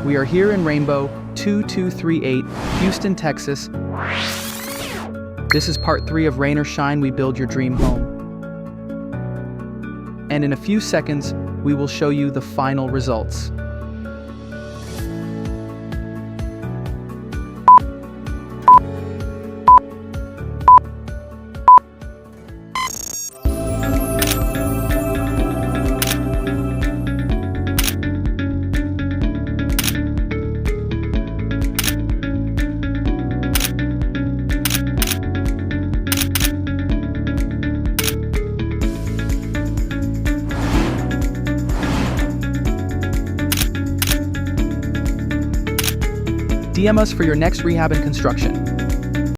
We are here in Rainbow 2238, Houston, Texas. This is part 3 of Rain or Shine, We Build Your Dream Home. And in a few seconds, we will show you the final results. DM us for your next rehab and construction.